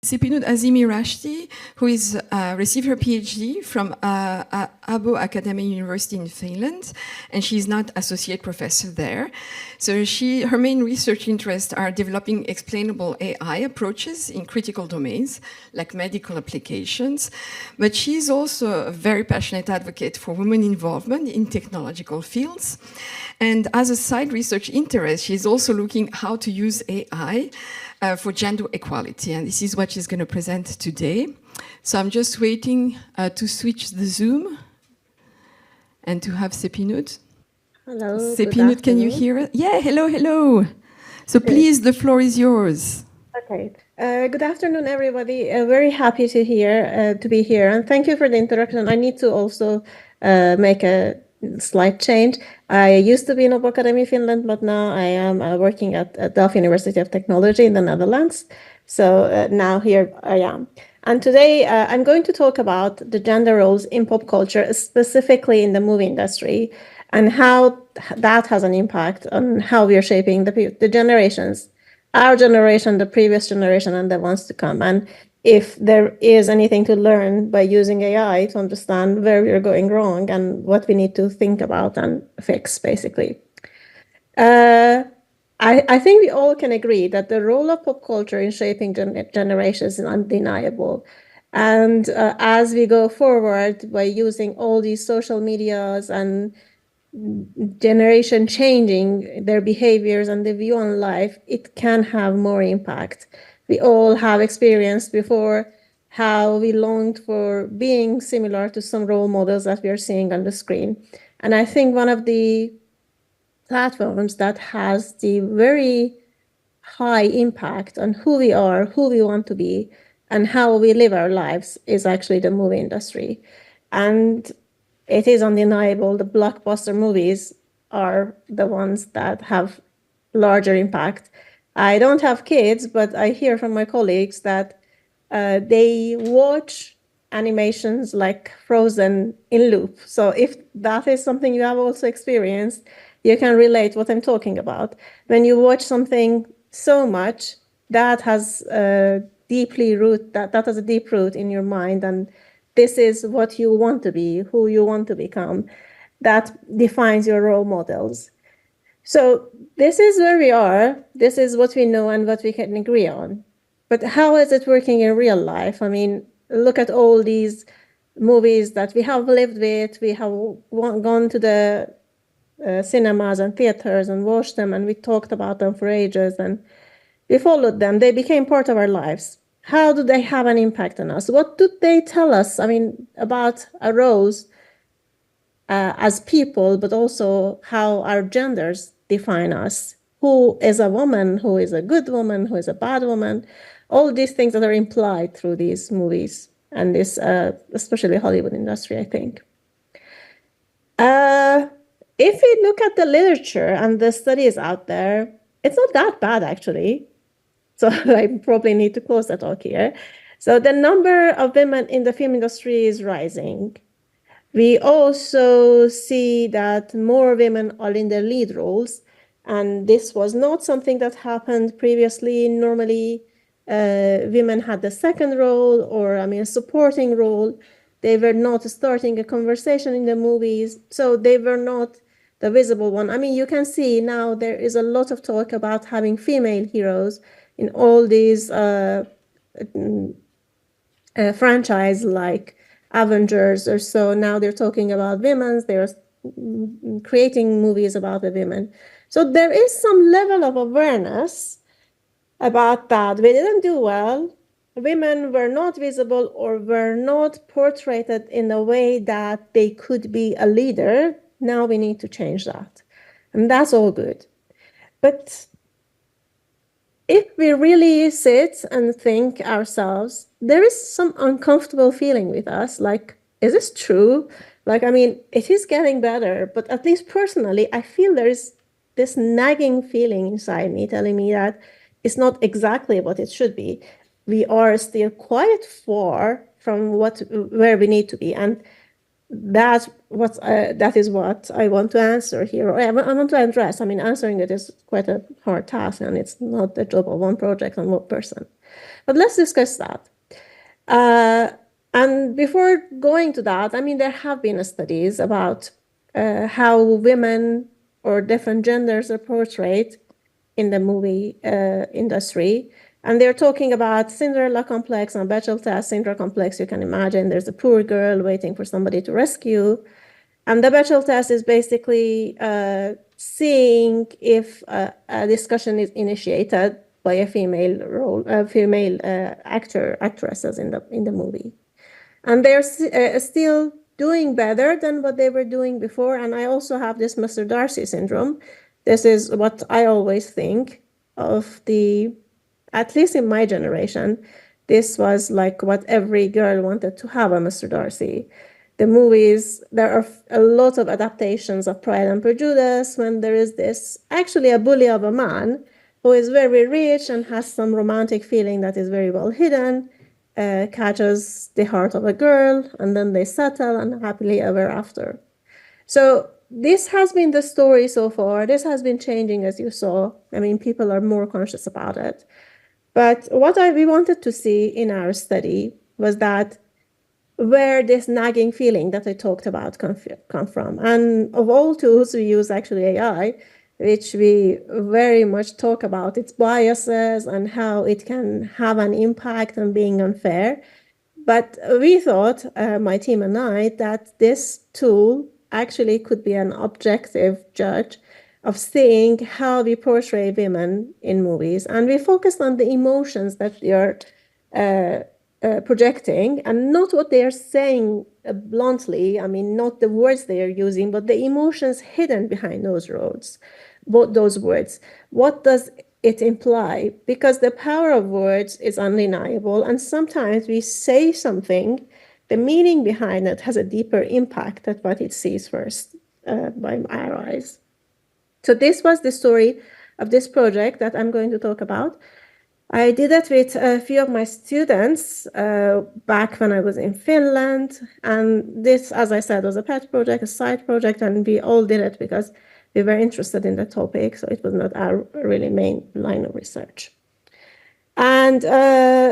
Sepinoud Azimi Rashti, who is received her PhD from Abo Academy University in Finland, and she's not associate professor there. So her main research interests are developing explainable AI approaches in critical domains, like medical applications. But she's also a very passionate advocate for women involvement in technological fields. And as a side research interest, she's also looking how to use AI for gender equality, and this is what she's going to present today. So I'm just waiting to switch the Zoom and to have Sepinoud. Hello. Sepinoud, can you hear us? Yeah, hello, hello. So please, the floor is yours. Okay. Good afternoon, everybody. Very happy to be here, and thank you for the introduction. I need to also make a slight change. I used to be in Abo Academy, Finland, but now I am working at Delft University of Technology in the Netherlands. So now here I am. And today I'm going to talk about the gender roles in pop culture, specifically in the movie industry, and how that has an impact on how we are shaping the generations, our generation, the previous generation, and the ones to come. And if there is anything to learn by using AI to understand where we are going wrong and what we need to think about and fix, basically. I think we all can agree that the role of pop culture in shaping generations is undeniable. And as we go forward by using all these social medias and generation changing their behaviors and the view on life, it can have more impact. We all have experienced before how we longed for being similar to some role models that we are seeing on the screen. And I think one of the platforms that has the very high impact on who we are, who we want to be, and how we live our lives is actually the movie industry. And it is undeniable the blockbuster movies are the ones that have larger impact. I don't have kids, but I hear from my colleagues that they watch animations like Frozen in loop. So if that is something you have also experienced, you can relate what I'm talking about. When you watch something so much, that has a deep root in your mind, and this is what you want to be, who you want to become. That defines your role models. So this is where we are. This is what we know and what we can agree on. But how is it working in real life? I mean, look at all these movies that we have lived with. We have gone to the cinemas and theaters and watched them, and we talked about them for ages, and we followed them. They became part of our lives. How do they have an impact on us? What do they tell us? I mean, about our roles as people, but also how our genders define us. Who is a woman? Who is a good woman? Who is a bad woman? All these things that are implied through these movies and this, especially Hollywood industry, I think. If we look at the literature and the studies out there, it's not that bad, actually. So I probably need to close the talk here. So the number of women in the film industry is rising. We also see that more women are in the lead roles, and this was not something that happened previously. Normally, women had the second role, or a supporting role. They were not starting a conversation in the movies, so they were not the visible one. I mean, you can see now there is a lot of talk about having female heroes in all these franchise like Avengers or so. Now they're talking about women. They're creating movies about the women. So there is some level of awareness about that. We didn't do well. Women were not visible or were not portrayed in a way that they could be a leader. Now we need to change that. And that's all good. But if we really sit and think ourselves, there is some uncomfortable feeling with us. Like, is this true? Like, I mean, it is getting better, but at least personally, I feel there is this nagging feeling inside me telling me that it's not exactly what it should be. We are still quite far from where we need to be. And that is what I want to answer here. Or I want to address. I mean, answering it is quite a hard task, and it's not the job of one project and one person. But let's discuss that. And before going to that, I mean, there have been studies about how women or different genders are portrayed in the movie industry. And they're talking about Cinderella complex and Bechdel test. Cinderella complex, you can imagine there's a poor girl waiting for somebody to rescue. And the Bechdel test is basically seeing if a discussion is initiated by a female actresses in the movie, and they're still doing better than what they were doing before. And I also have this Mr. Darcy syndrome. This is what I always think of at least in my generation, this was like what every girl wanted to have, a Mr. Darcy. The movies, there are a lot of adaptations of Pride and Prejudice when there is this, actually a bully of a man who is very rich and has some romantic feeling that is very well hidden, catches the heart of a girl, and then they settle and happily ever after. So this has been the story so far. This has been changing, as you saw. I mean, people are more conscious about it. But what we wanted to see in our study was that where this nagging feeling that I talked about come from. And of all tools, we use actually AI, which we very much talk about its biases and how it can have an impact on being unfair. But we thought, my team and I, that this tool actually could be an objective judge of seeing how we portray women in movies. And we focused on the emotions that they are projecting, and not what they are saying bluntly. I mean, not the words they are using, but the emotions hidden behind those words. What does it imply? Because the power of words is undeniable, and sometimes we say something, the meaning behind it has a deeper impact than what it sees first by our eyes. So this was the story of this project that I'm going to talk about. I did it with a few of my students back when I was in Finland. And this, as I said, was a pet project, a side project, and we all did it because we were interested in the topic. So it was not our really main line of research. And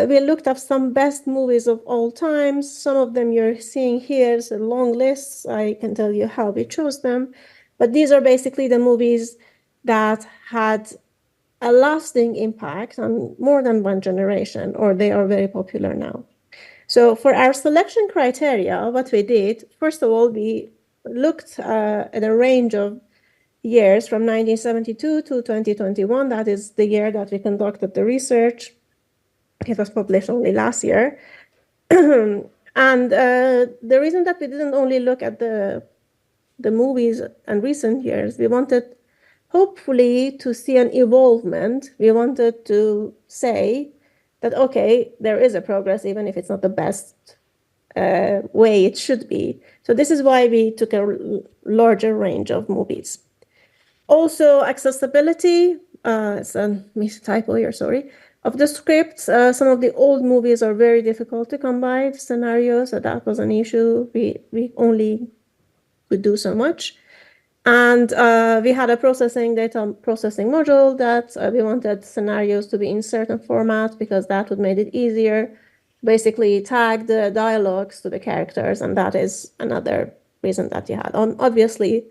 we looked up some best movies of all times. Some of them you're seeing here. It's a long list. I can tell you how we chose them. But these are basically the movies that had a lasting impact on more than one generation, or they are very popular now. So for our selection criteria, what we did, first of all, we looked at a range of years from 1972 to 2021. That is the year that we conducted the research. It was published only last year. And the reason that we didn't only look at the movies in recent years, we wanted hopefully to see an evolvement. We wanted to say that, okay, there is a progress, even if it's not the best way it should be. So this is why we took a larger range of movies. Also, accessibility, it's a typo here, sorry. Of the scripts, some of the old movies are very difficult to come by scenarios, so that was an issue. We only could do so much. And we had a data processing module that we wanted scenarios to be in certain format because that would make it easier. Basically, tag the dialogues to the characters, and that is another reason that you had. Obviously,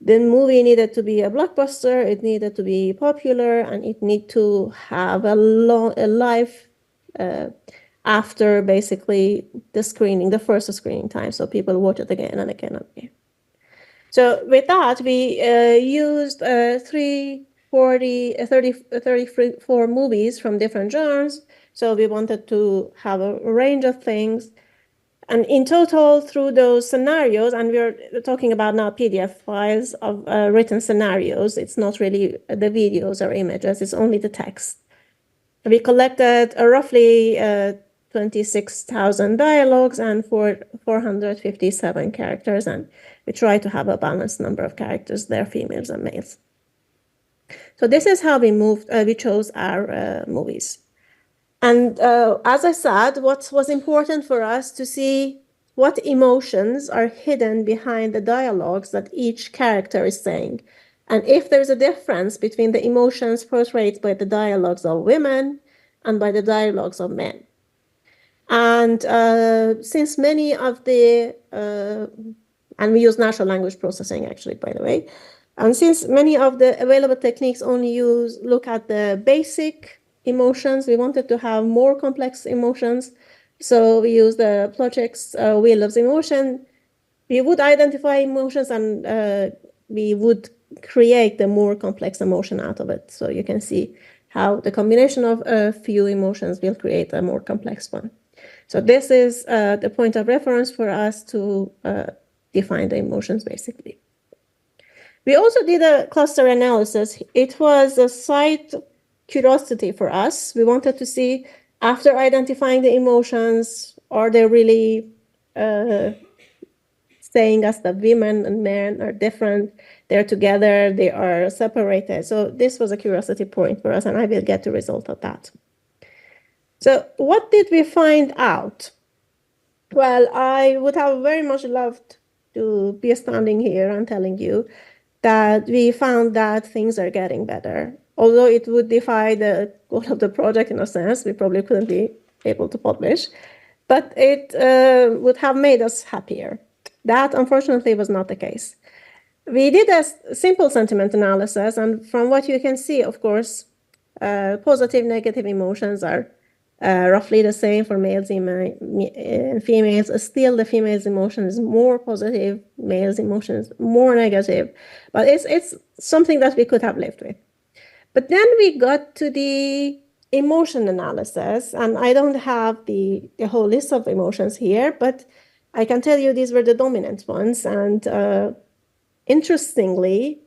the movie needed to be a blockbuster, it needed to be popular, and it needed to have a life after basically the first screening time, so people watch it again and again and again. So with that, we used 34 movies from different genres. So we wanted to have a range of things. And in total, through those scenarios, and we're talking about now PDF files of written scenarios, it's not really the videos or images, it's only the text. We collected roughly 26,000 dialogues and 457 characters, and we try to have a balanced number of characters there, females and males. So this is how we chose our movies. And as I said, what was important for us to see what emotions are hidden behind the dialogues that each character is saying. And if there's a difference between the emotions portrayed by the dialogues of women and by the dialogues of men. And since many of the, and we use natural language processing actually, by the way, and since many of the available techniques only look at the basic emotions, we wanted to have more complex emotions. So we use the Plotchik's wheel of emotion. We would identify emotions and we would create the more complex emotion out of it. So you can see how the combination of a few emotions will create a more complex one. So this is the point of reference for us to define the emotions, basically. We also did a cluster analysis. It was a side curiosity for us. We wanted to see, after identifying the emotions, are they really saying us that women and men are different, they're together, they are separated. So this was a curiosity point for us, and I will get the result of that. So what did we find out? Well, I would have very much loved to be standing here and telling you that we found that things are getting better. Although it would defy the goal of the project in a sense, we probably couldn't be able to publish, but it would have made us happier. That, unfortunately, was not the case. We did a simple sentiment analysis, and from what you can see, of course, positive, negative emotions are roughly the same for males and females. Still, the females' emotion is more positive, males' emotion is more negative, but it's something that we could have lived with. But then we got to the emotion analysis, and I don't have the whole list of emotions here, but I can tell you these were the dominant ones. And interestingly,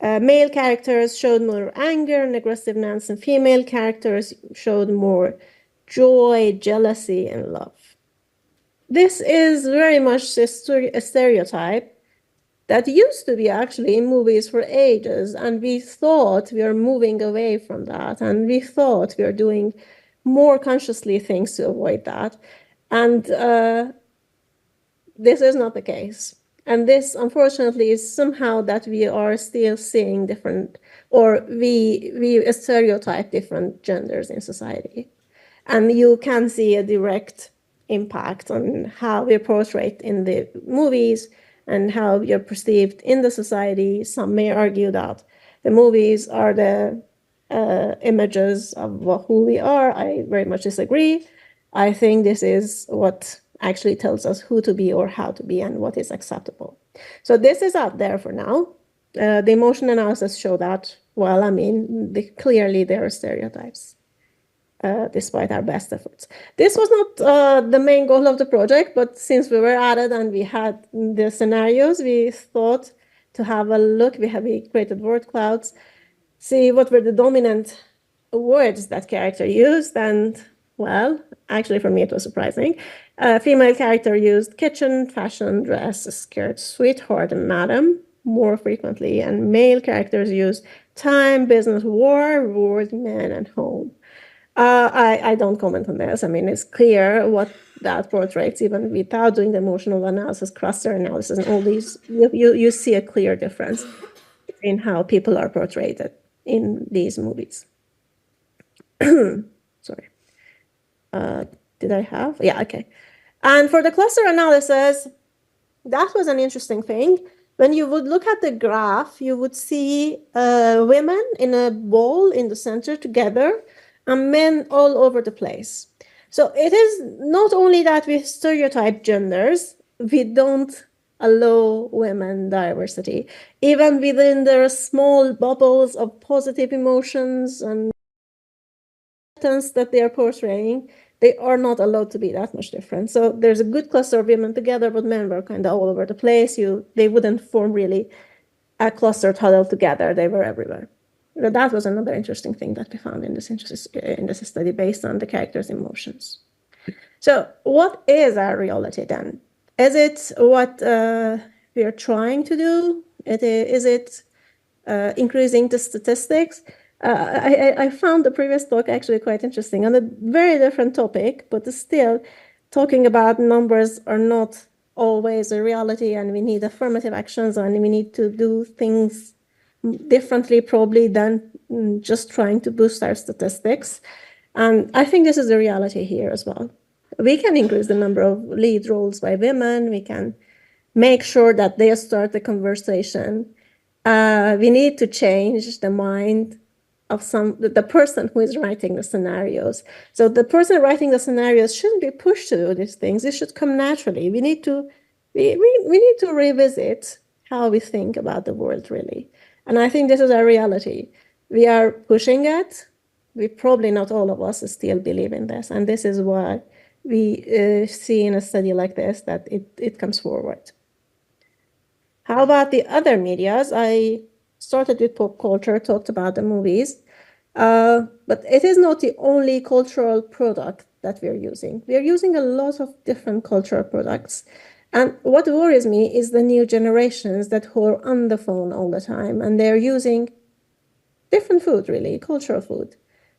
male characters showed more anger and aggressiveness, and female characters showed more joy, jealousy, and love. This is very much a stereotype that used to be actually in movies for ages, and we thought we are moving away from that, and we thought we are doing more consciously things to avoid that. And this is not the case. And this, unfortunately, is somehow that we are still seeing different, or we stereotype different genders in society. And you can see a direct impact on how we're portrayed in the movies and how you're perceived in the society. Some may argue that the movies are the images of who we are. I very much disagree. I think this is what actually tells us who to be or how to be and what is acceptable. So this is out there for now. The emotion analysis show that, well, I mean, clearly there are stereotypes. Despite our best efforts. This was not the main goal of the project, but since we were at it and we had the scenarios, we thought to have a look. We created word clouds, see what were the dominant words that character used. And well, actually for me it was surprising. Female character used kitchen, fashion, dress, skirt, sweetheart, and madam more frequently. And male characters used time, business, war, wars, man, and home. I don't comment on this. I mean, it's clear what that portrays, even without doing the emotional analysis, cluster analysis, and all these. You see a clear difference in how people are portrayed in these movies. Sorry. Did I have? Yeah, okay. And for the cluster analysis, that was an interesting thing. When you would look at the graph, you would see women in a ball in the center together, and men all over the place. So it is not only that we stereotype genders, we don't allow women diversity. Even within their small bubbles of positive emotions and that they are portraying, they are not allowed to be that much different. So there's a good cluster of women together, but men were kind of all over the place. They wouldn't form really a cluster huddled together. They were everywhere. That was another interesting thing that we found in this study based on the characters' emotions. So what is our reality then? Is it what we are trying to do? Is it increasing the statistics? I found the previous talk actually quite interesting on a very different topic, but still talking about numbers are not always a reality, and we need affirmative actions, and we need to do things differently probably than just trying to boost our statistics. And I think this is the reality here as well. We can increase the number of lead roles by women. We can make sure that they start the conversation. We need to change the mind of the person who is writing the scenarios. So the person writing the scenarios shouldn't be pushed to do these things. It should come naturally. We need to revisit how we think about the world, really. And I think this is our reality. We are pushing it. We probably, not all of us, still believe in this. And this is why we see in a study like this that it comes forward. How about the other medias? I started with pop culture, talked about the movies, but it is not the only cultural product that we're using. We're using a lot of different cultural products. And what worries me is the new generations that who are on the phone all the time, and they're using different food, really, cultural food.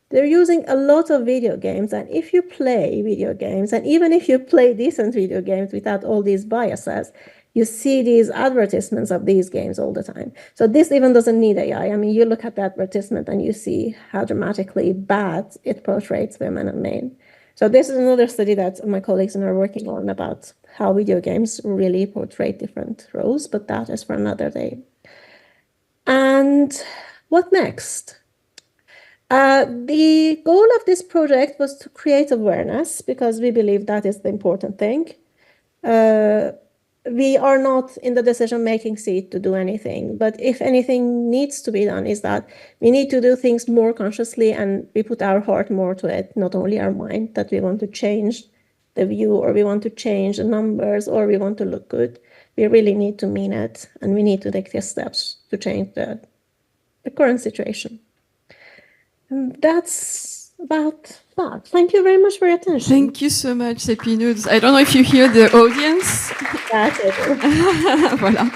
They're using a lot of video games, and if you play video games, and even if you play decent video games without all these biases, you see these advertisements of these games all the time. So this even doesn't need AI. I mean, you look at the advertisement and you see how dramatically bad it portrays women and men. So this is another study that my colleagues are working on about how video games really portray different roles, but that is for another day. And what next? The goal of this project was to create awareness, because we believe that is the important thing. We are not in the decision-making seat to do anything, but if anything needs to be done is that we need to do things more consciously, and we put our heart more to it, not only our mind, that we want to change the view, or we want to change the numbers, or we want to look good. We really need to mean it, and we need to take the steps to change the current situation. And that's about that. Thank you very much for your attention. Thank you so much, Sepinoud. I don't know if you hear the audience. That's it. Voilà.